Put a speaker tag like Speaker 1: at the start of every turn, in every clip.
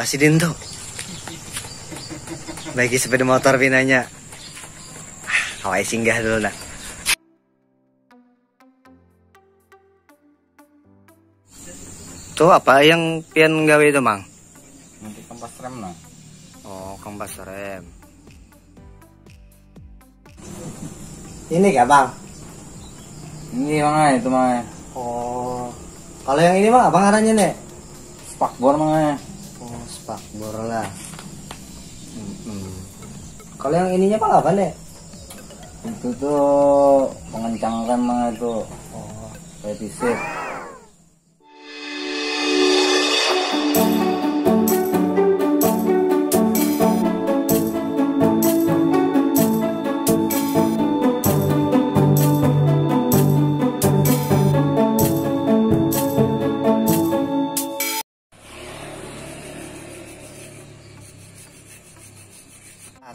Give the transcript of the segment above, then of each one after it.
Speaker 1: si Dinto. Bagi sepeda motor pinanya. Kawai singgah dulu nak. Tuh apa yang pian gawe itu mang?
Speaker 2: Nanti kampas rem nah.
Speaker 1: Oh kampas rem. Ini gak bang?
Speaker 2: Ini bang itu mah.
Speaker 1: Oh kalau yang ini bang abang arahnya nih?
Speaker 2: Spakbor mah.
Speaker 1: Oh spakbor lah. Kalau yang ininya bang apa nih?
Speaker 2: Itu tuh pengencang rem mah itu.
Speaker 1: Oh
Speaker 2: kayak pisik.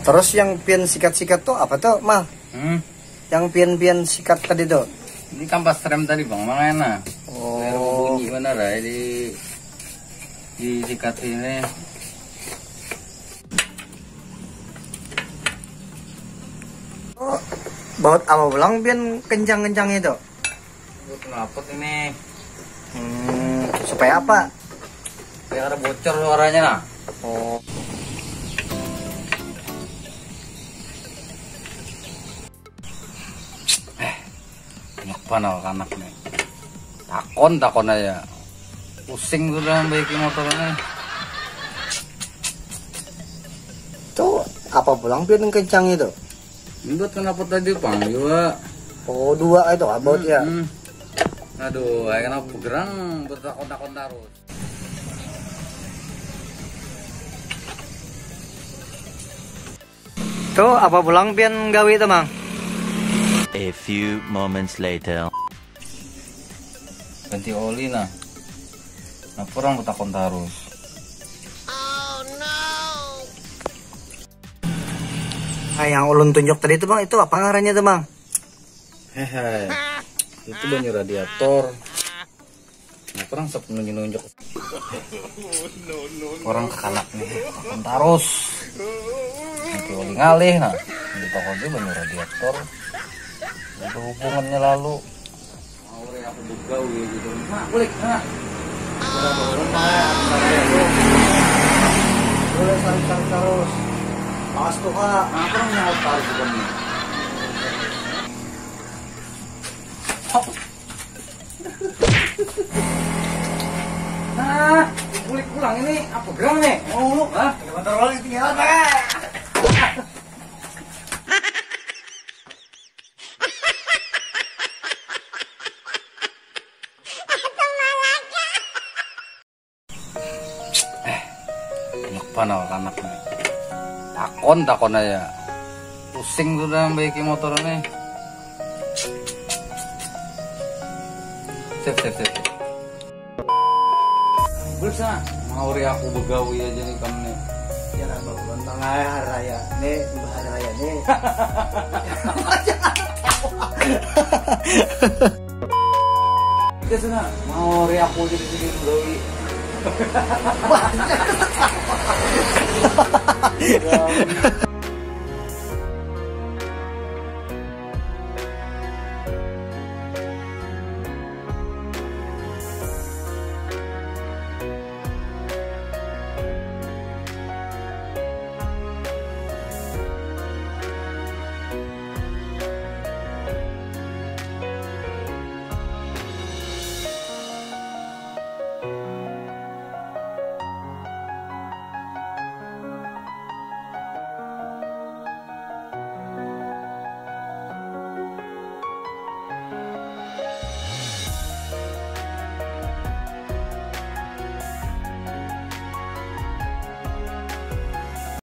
Speaker 1: Terus yang pian sikat-sikat tuh apa tuh mal? Yang pian-pian sikat tadi tuh?
Speaker 2: Ini kampas rem tadi bang, mana?
Speaker 1: Oh
Speaker 2: bunyi bener ya di sikat ini.
Speaker 1: Oh, baut apa pulang pian kencang-kencang itu?
Speaker 2: Buat ngapot ini.
Speaker 1: Supaya apa?
Speaker 2: Biar ada bocor suaranya nah.
Speaker 1: Oh.
Speaker 2: Panal anak nih. Takon aja. Pusing sudah baiki motornya.
Speaker 1: Tuh apa pulang pian kencang itu?
Speaker 2: Ini buat kenapa tadi bang juga.
Speaker 1: Oh dua itu baut ya.
Speaker 2: Aduh, ayo kenapa gerang bertakon-takon terus.
Speaker 1: Tuh apa pulang pian gawe itu mang?
Speaker 3: A few moments later.
Speaker 2: Ganti oli nah. Nah kurang bertakon terus.
Speaker 1: Ah, yang ulun tunjuk tadi itu bang, itu apa ngarannya tuh bang?
Speaker 2: Hehe. Itu banyak radiator. Nah kurang sep nunjuk. Orang kekanak nih. Takon terus. Ganti oli ngalih nah. Di toko itu banyak radiator. Itu hubungannya lalu. Mau aku buka gitu. Nah, kulik, nah.
Speaker 1: Boleh tarik terus. Awas tuh kak.
Speaker 2: Nah, kurang nyaut tarik juga nih. Nah, kulik pulang ini apa gerang nih? Oh, hah?
Speaker 1: Motor rolling tinggal pakai.
Speaker 2: Panal anak nih. Takon aja. Pusing sudah baiki motornya. Sip. Bisa mau aku begawi aja nih kamu nih.
Speaker 1: Ya kan bapak bentang aja hari raya. Nih hari raya nih.
Speaker 2: Kita sana mau aku jadi begawi. Wah.